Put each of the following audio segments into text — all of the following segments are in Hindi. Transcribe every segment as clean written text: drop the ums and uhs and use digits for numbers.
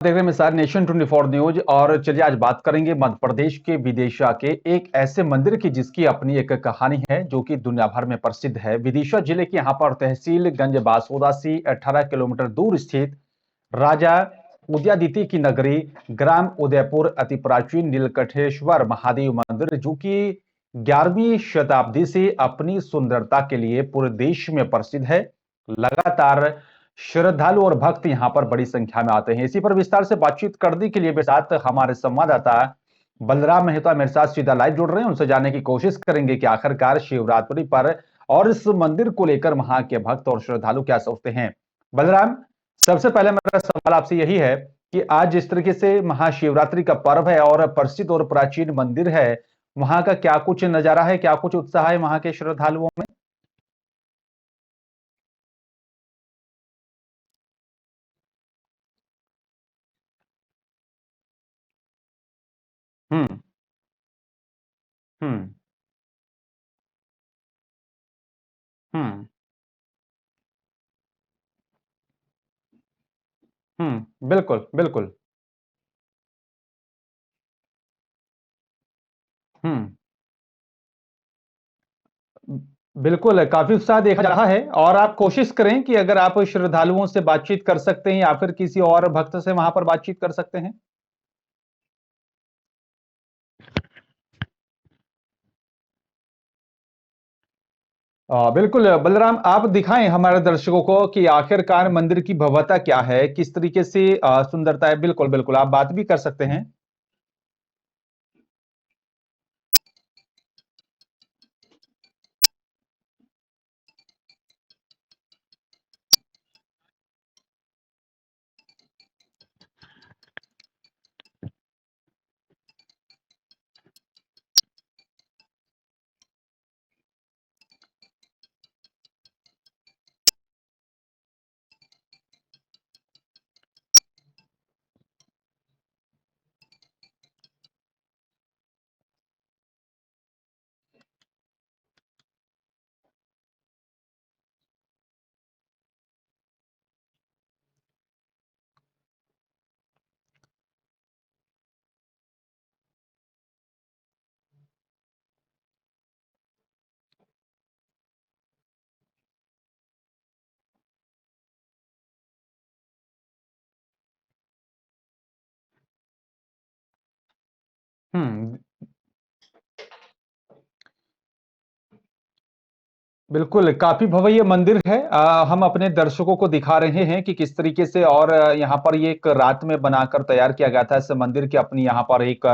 देख रहे हैं मिसाल नेशन 24 न्यूज। और चलिए आज बात करेंगे मध्य प्रदेश के विदिशा के एक ऐसे मंदिर की जिसकी अपनी एक कहानी है जो कि दुनिया भर में प्रसिद्ध है। विदिशा जिले के यहाँ पर तहसील गंज बासोदा से 18 किलोमीटर दूर स्थित राजा उदयादित्य की नगरी ग्राम उदयपुर अति प्राचीन नीलकंठेश्वर महादेव मंदिर जो कि 11वीं शताब्दी से अपनी सुंदरता के लिए पूरे देश में प्रसिद्ध है। लगातार श्रद्धालु और भक्त यहां पर बड़ी संख्या में आते हैं। इसी पर विस्तार से बातचीत करने के लिए मेरे साथ हमारे संवाददाता बलराम मेहता मेरे साथ सीधा लाइव जुड़ रहे हैं। उनसे जानने की कोशिश करेंगे कि आखिरकार शिवरात्रि पर और इस मंदिर को लेकर वहां के भक्त और श्रद्धालु क्या सोचते हैं। बलराम, सबसे पहले मेरा सवाल आपसे यही है कि आज जिस तरीके से महाशिवरात्रि का पर्व है और प्रसिद्ध और प्राचीन मंदिर है, वहां का क्या कुछ नजारा है, क्या कुछ उत्साह है वहां के श्रद्धालुओं में? हम्म। हम्म। हम्म। बिल्कुल बिल्कुल। हम्म। बिल्कुल, काफ़ी उत्साह देखा जा रहा है। और आप कोशिश करें कि अगर आप श्रद्धालुओं से बातचीत कर सकते हैं या फिर किसी और भक्त से वहाँ पर बातचीत कर सकते हैं। बिल्कुल बलराम, आप दिखाएँ हमारे दर्शकों को कि आखिरकार मंदिर की भव्यता क्या है, किस तरीके से सुंदरता है। बिल्कुल, बिल्कुल, आप बात भी कर सकते हैं। हुँ। बिल्कुल, काफ़ी भव्य ये मंदिर है। हम अपने दर्शकों को दिखा रहे हैं कि किस तरीके से और यहाँ पर ये एक रात में बनाकर तैयार किया गया था। इस मंदिर की अपनी यहाँ पर एक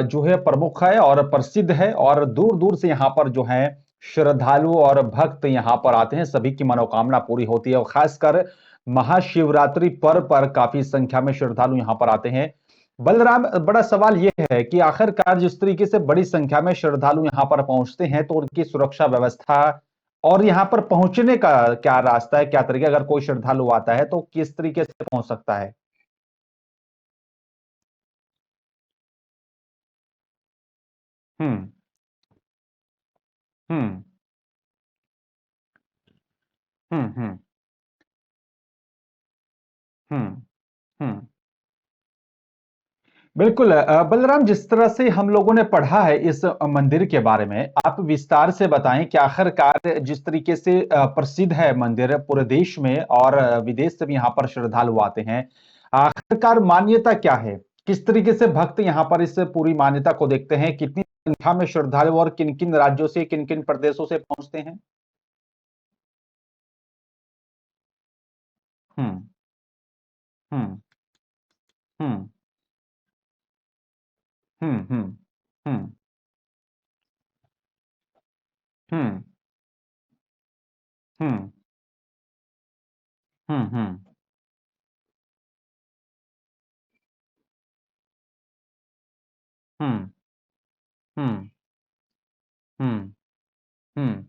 जो है प्रमुख है और प्रसिद्ध है और दूर-दूर से यहाँ पर जो है श्रद्धालु और भक्त यहाँ पर आते हैं, सभी की मनोकामना पूरी होती है और खासकर महाशिवरात्रि पर्व पर काफ़ी संख्या में श्रद्धालु यहाँ पर आते हैं। बलराम, बड़ा सवाल ये है कि आखिरकार जिस तरीके से बड़ी संख्या में श्रद्धालु यहाँ पर पहुँचते हैं, तो उनकी सुरक्षा व्यवस्था और यहाँ पर पहुँचने का क्या रास्ता है, क्या तरीका? अगर कोई श्रद्धालु आता है, तो किस तरीके से पहुँच सकता है? हुँ। हुँ। हुँ, हुँ। हुँ। हुँ। बिल्कुल बलराम, जिस तरह से हम लोगों ने पढ़ा है इस मंदिर के बारे में, आप विस्तार से बताएँ कि आखिरकार जिस तरीके से प्रसिद्ध है मंदिर पूरे देश में और विदेश से भी यहाँ पर श्रद्धालु आते हैं। आखिरकार मान्यता क्या है? किस तरीके से भक्त यहाँ पर इस पूरी मान्यता को देखते हैं? कितनी संख्या में श्रद्धालु और किन-किन राज्यों से, किन-किन प्रदेशों से पहुँचते हैं? हुँ। हुँ। हुँ। हुँ, हुँ। हुँ। हुँ। हुँ। हुँ, हुँ। हुँ। हुँ। हुँ। हुँ।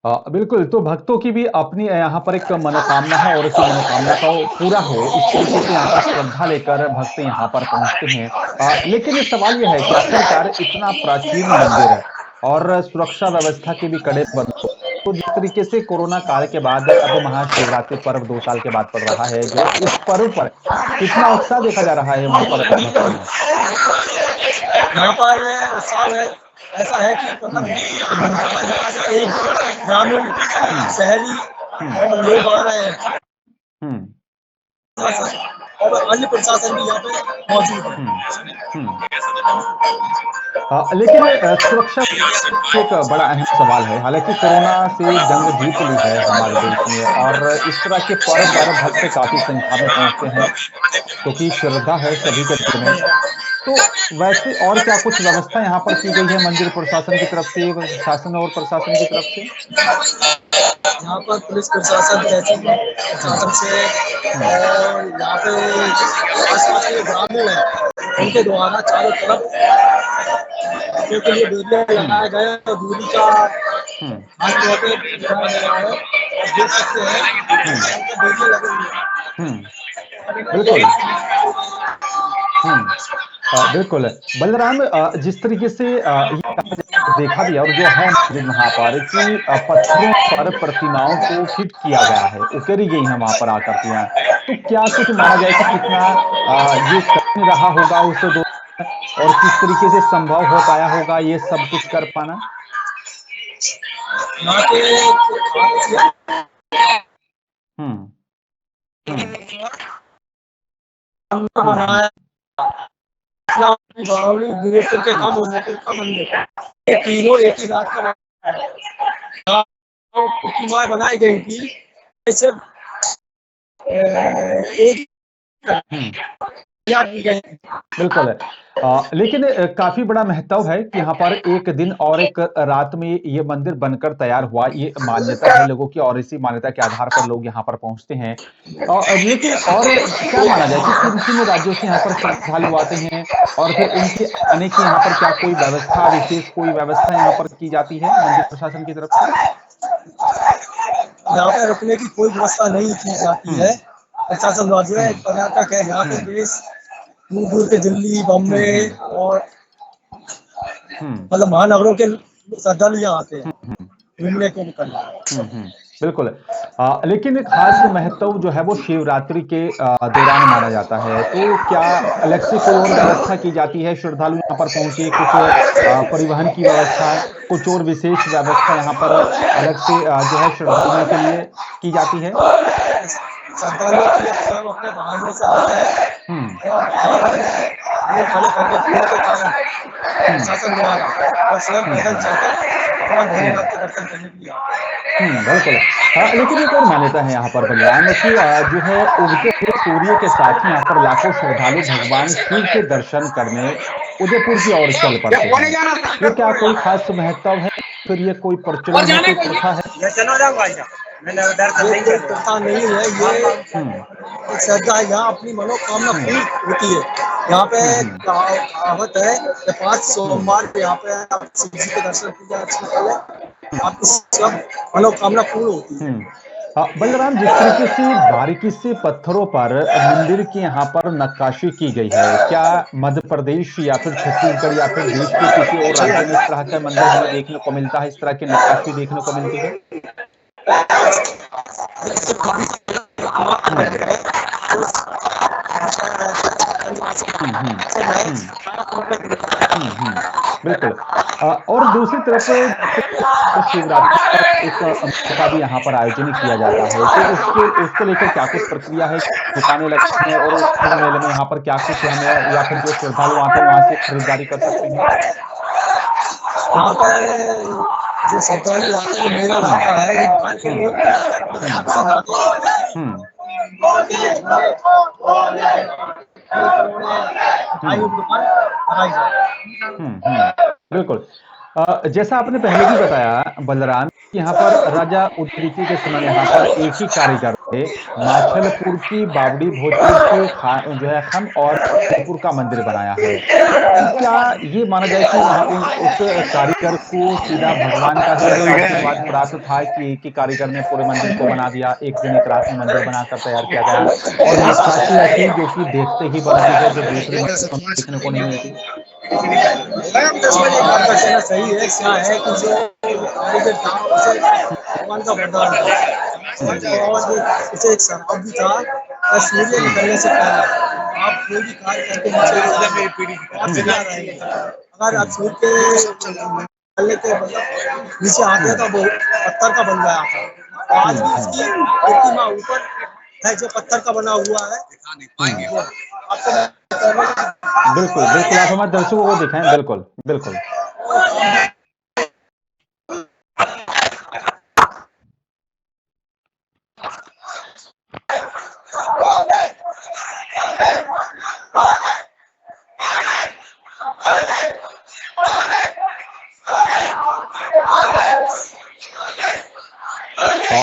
बिल्कुल, तो भक्तों की भी अपनी यहाँ पर एक मनोकामना है और उसी मनोकामना को पूरा हो, इस तरीके से यहाँ पर श्रद्धा लेकर भक्त यहाँ पर पहुँचते हैं। लेकिन सवाल ये है कि आखिरकार इतना प्राचीन मंदिर है और सुरक्षा व्यवस्था के भी कड़े बंदोबस्त तो जिस तरीके से कोरोना काल के बाद अब महाशिवरात्रि पर्व 2 साल के बाद पड़ रहा है, जो इस पर्व पर कितना उत्साह देखा जा रहा है वहाँ पर भक्तों में? यहाँ पर उत्सव है, ऐसा है कि मतलब एक ग्रामीण शहरी और लोग आ रहे हैं और अन्य प्रशासन भी यहाँ पे मौजूद है। लेकिन सुरक्षा एक बड़ा अहम सवाल है। हालांकि कोरोना से जंग जीत ली है हमारे देश में और इस तरह के पर्व पर भक्त काफी संख्या में पहुंचते हैं क्योंकि श्रद्धा है सभी के दिल में। तो वैसे और क्या कुछ व्यवस्था यहाँ पर की गई है मंदिर प्रशासन की तरफ से, शासन और प्रशासन की तरफ से? यहाँ पर पुलिस प्रशासन, तहसील प्रशासन से और यहाँ पे आसपास के ग्रामीण है उनके द्वारा चारों तरफ के लिए बैरियर लगाया गया है। दूरी का हाथ पे दिखाया गया है, देख सकते हैं बैरियर लगे हुए हैं। बिल्कुल। बिल्कुल। बलराम, जिस तरीके से ये देखा भी है और जो है वहाँ पर कि पत्थरों पर प्रतिमाओं को फिट किया गया है, उकेरी गई हैं वहाँ पर आकृतियां। तो क्या कुछ माना जाए कि कितना ये कठिन रहा होगा उस दौरान और किस तरीके से संभव हो पाया होगा ये सब कुछ कर पाना? के कम होने के तीनों एक ही रात का प्रतिमाएं बनाई गई थी। सिर्फ एक बिल्कुल। लेकिन काफी बड़ा महत्व है कि यहाँ पर एक दिन और एक रात में ये मंदिर बनकर तैयार हुआ, ये मान्यता है लोगों की और इसी मान्यता के आधार पर लोग यहाँ पर पहुंचते हैं। लेकिन और क्या माना जाए कि किन-किन राज्यों से यहाँ पर श्रद्धालु आते हैं और फिर उनके आने की यहाँ पर क्या कोई व्यवस्था, विशेष कोई व्यवस्था यहाँ पर की जाती है मंदिर प्रशासन की तरफ से? यहाँ पे रुकने की कोई व्यवस्था नहीं की जाती है प्रशासन द्वारा। कर्नाटक है यहाँ के देश दूर दूर के दिल्ली, बॉम्बे और मतलब महानगरों के श्रद्धालु यहाँ आते हैं घूमने को निकलना। बिल्कुल। लेकिन खास महत्व जो है वो शिवरात्रि के दौरान माना जाता है। तो क्या अलग से कोई और व्यवस्था की जाती है श्रद्धालु यहाँ पर पहुंचे, कुछ परिवहन की व्यवस्था, कुछ और विशेष व्यवस्था यहाँ पर अलग से जो है श्रद्धालुओं के लिए की जाती है? श्रद्धालुओं के लिए स्वयं अपने वाहनों से आते हैं प्रशासन द्वारा और स्वयं पैदल चलकर दर्शन करने के लिए आते हैं। बिल्कुल। लेकिन एक और मान्यता है यहाँ पर बलराम कि जो है उगते हुए सूर्य के साथ ही यहाँ पर लाखों श्रद्धालु भगवान शिव के दर्शन करने उदयपुर की ओर चल पड़ते हैं। ये क्या कोई खास महत्व है, फिर ये कोई प्रचलन है, कोई प्रथा है? ये प्रथा नहीं है, ये श्रद्धा है। यहाँ अपनी मनोकामना पूरी होती है। यहाँ पे कहावत है कि 5 सोमवार यहाँ पे आप शिव जी के दर्शन पूजा अर्चना करें, आपकी सब मनोकामना पूर्ण होती है। बलराम, जिस तरीके से बारीकी से पत्थरों पर मंदिर की यहाँ पर नक्काशी की गई है, क्या मध्य प्रदेश या फिर छत्तीसगढ़ या फिर देश के किसी और राज्य में इस तरह का मंदिर हमें देखने को मिलता है, इस तरह की नक्काशी देखने को मिलती है? बिल्कुल। और दूसरी तरफ शिवरात्रि पर एक का भी यहाँ पर आयोजन किया जाता है, तो उसको लेकर क्या कुछ प्रक्रिया है, दुकानें लगती हैं और उस मेले में यहाँ पर क्या कुछ हमें या फिर जो श्रद्धालु आते हैं वहाँ से खरीदारी कर सकते हैं? यहाँ पर जो श्रद्धालु आते हैं मेला लगता है, बिल्कुल। जैसा आपने पहले भी बताया बलराम, यहाँ पर राजा उदयगिरि के समय यहाँ पर एक ही कारीगर थे माछलपुर की बावड़ी भोजपुर को जो है खम और उदयपुर का मंदिर बनाया है। क्या ये माना जाए कि वहाँ उस कारीगर को सीधा भगवान का आशीर्वाद प्राप्त था कि एक ही कारीगर ने पूरे मंदिर को बना दिया, एक दिन एक रात में मंदिर बनाकर तैयार किया गया और नक्काशी ऐसी जो कि देखते ही बनती है, जो दूसरे मंदिरों में देखने को नहीं मिलती? सही है, क्या है कि जो भगवान का वरदान था। और इसे एक श्राप भी था कि सूर्य निकलने से पहले आप कोई भी कार्य करके नीचे आप जिंदा रहेंगे। अगर आप सूर्य के निकलने के मतलब नीचे आ गया तो वो पत्थर का बन गया था। तो आज भी इसकी प्रतिमा ऊपर है जो पत्थर का बना हुआ है। वो आपको बिल्कुल, बिल्कुल, आप हमारे दर्शकों को दिखाएँ, बिल्कुल, बिल्कुल।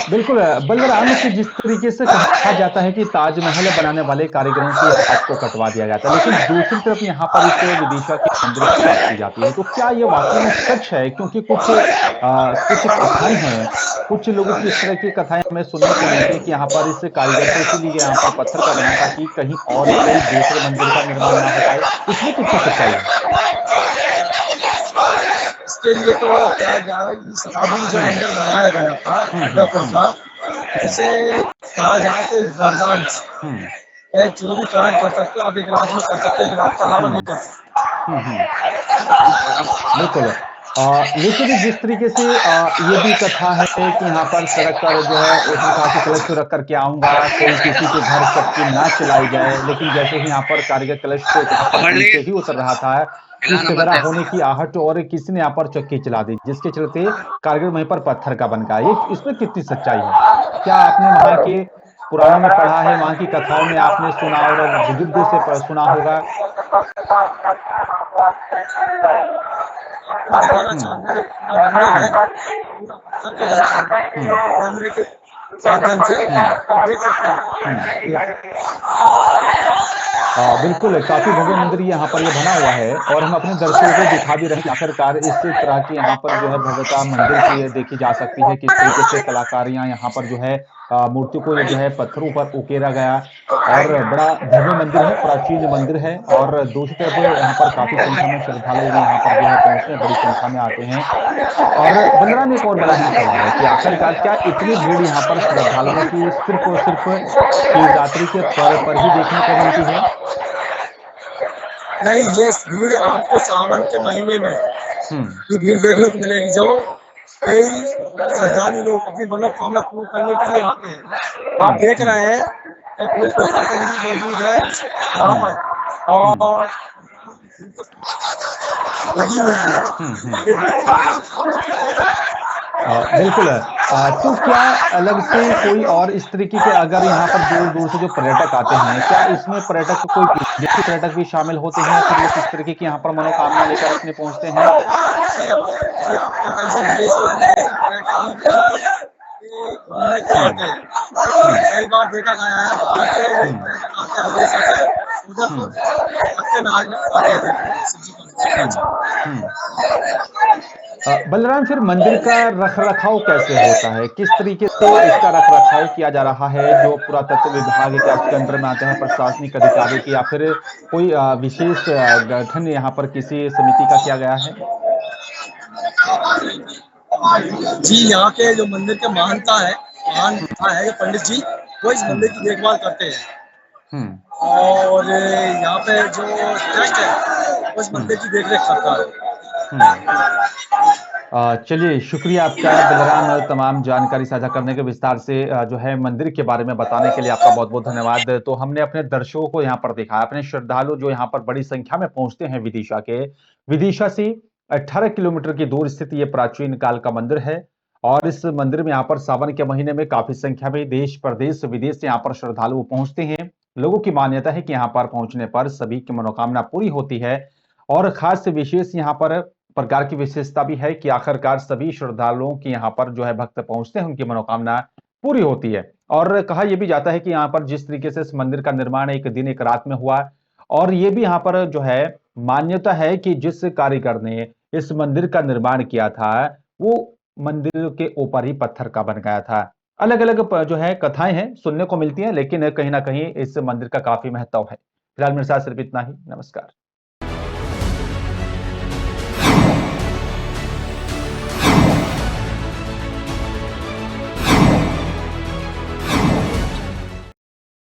बिल्कुल बलराम कि जिस तरीके से कहा जाता है कि ताजमहल बनाने वाले कारीगरों के हाथ को कटवा दिया गया था, लेकिन दूसरी तरफ यहाँ पर इस विदिशा के मंदिर की बात की जाती है, तो क्या ये वाकई में सच है? क्योंकि कुछ कथाएं हैं, कुछ लोगों की इस तरह की कथाएं हमें सुनने को मिलती है कि यहाँ पर इस कारीगर को इसीलिए यहाँ पर पत्थर का बनाया ताकि कहीं और कोई दूसरे मंदिर का निर्माण ना हो पाए, इसमें कितनी सच्चाई है? इसके लिए तो क्या अभी जो मंदिर बनाया गया था का ऐसे कहा जाए तो वरदान जो भी काम कर सकते हो आप एक रात में कर सकते हो, एक रात का अलावा नहीं कर सकते। बिल्कुल। लेकिन जिस तरीके से ये भी कथा है कि यहाँ पर सड़क पर जो है उसने कहा कि कलश तो रख करके आऊँगा, कोई किसी के घर चक्की ना चलाई जाए, लेकिन जैसे ही यहाँ पर कारीगर कलश को यहाँ पर नीचे ही उतर रहा था, इस तरह होने की आहट और किसी ने यहाँ पर चक्की चला दी, जिसके चलते कारीगर वहीं पर पत्थर का बन गया। ये इसमें कितनी सच्चाई है? क्या आपने वहाँ के पुराणों में पढ़ा है, वहाँ की कथाओं में आपने सुना और बुजुर्गों से सुना होगा? साधन से बिल्कुल, काफ़ी भव्य मंदिर यहाँ पर ये बना हुआ है और हम अपने दर्शकों को दिखा भी रहे हैं कि आखिरकार इस तरह की यहाँ पर जो है भव्यता मंदिर की देखी जा सकती है, किस तरीके से कलाकारियाँ यहाँ पर जो है मूर्ति को जो है पत्थरों पर उकेरा गया और बड़ा भव्य मंदिर है, प्राचीन मंदिर है और दूसरी तरफ यहाँ पर काफ़ी संख्या में श्रद्धालु भी यहाँ पर जो है पहुँचते हैं, बड़ी संख्या में आते हैं। और बलराम एक और बड़ा अहम सवाल है कि आखिरकार क्या इतनी भीड़ यहाँ पर श्रद्धालुओं की सिर्फ और सिर्फ शिवरात्रि के तौर पर ही देखने को मिलती है? नहीं, ये भीड़ आपको सावन के महीने में ये भीड़ देखने को मिलेगी जो कई श्रद्धालु लोग अपनी मनोकामना पूर्ण करने के लिए आते हैं। आप देख रहे हैं मौजूद है यहाँ पर और लगी हुई है। बिल्कुल तो क्या अलग से कोई और इस तरीके के अगर यहाँ पर दूर-दूर से जो पर्यटक आते हैं, क्या इसमें पर्यटक कोई विदेशी पर्यटक भी शामिल होते हैं या फिर लोग इस तरीके की यहाँ पर मनोकामना लेकर अपने पहुँचते हैं? कई बार देखा गया है बलराम फिर मंदिर का रख-रखाव कैसे होता है? किस तरीके से इसका रख-रखाव किया जा रहा है? जो पुरातत्व विभाग के अंडर में आते हैं, प्रशासनिक अधिकारी की या फिर कोई विशेष गठन यहाँ पर किसी समिति का किया गया है? जी, यहाँ के जो मंदिर के महानता है जो पंडित जी वो इस मंदिर की देखभाल करते हैं और यहाँ पे जो ट्रस्ट है वो इस मंदिर की देखरेख करता है। चलिए शुक्रिया आपका बलराम तमाम जानकारी साझा करने के विस्तार से जो है मंदिर के बारे में बताने के लिए आपका बहुत-बहुत धन्यवाद। तो हमने अपने दर्शकों को यहाँ पर दिखाया, अपने श्रद्धालु जो यहाँ पर बड़ी संख्या में पहुँचते हैं विदिशा से 18 किलोमीटर की दूर स्थित ये प्राचीन काल का मंदिर है और इस मंदिर में यहाँ पर सावन के महीने में काफ़ी संख्या में देश, प्रदेश, विदेश से यहाँ पर श्रद्धालु पहुँचते हैं। लोगों की मान्यता है कि यहाँ पर पहुँचने पर सभी की मनोकामना पूरी होती है और खास विशेष यहाँ पर प्रकार की विशेषता भी है कि आखिरकार सभी श्रद्धालुओं की यहाँ पर जो है भक्त पहुँचते हैं, उनकी मनोकामना पूरी होती है। और कहा यह भी जाता है कि यहाँ पर जिस तरीके से इस मंदिर का निर्माण एक दिन एक रात में हुआ और ये भी यहाँ पर जो है मान्यता है कि जिस कारीगर ने इस मंदिर का निर्माण किया था, वो मंदिर के ऊपर ही पत्थर का बन गया था। अलग-अलग जो है कथाएं हैं, सुनने को मिलती हैं, लेकिन कहीं न कहीं इस मंदिर का काफ़ी महत्व है। फिलहाल मेरे साथ सिर्फ इतना ही। नमस्कार।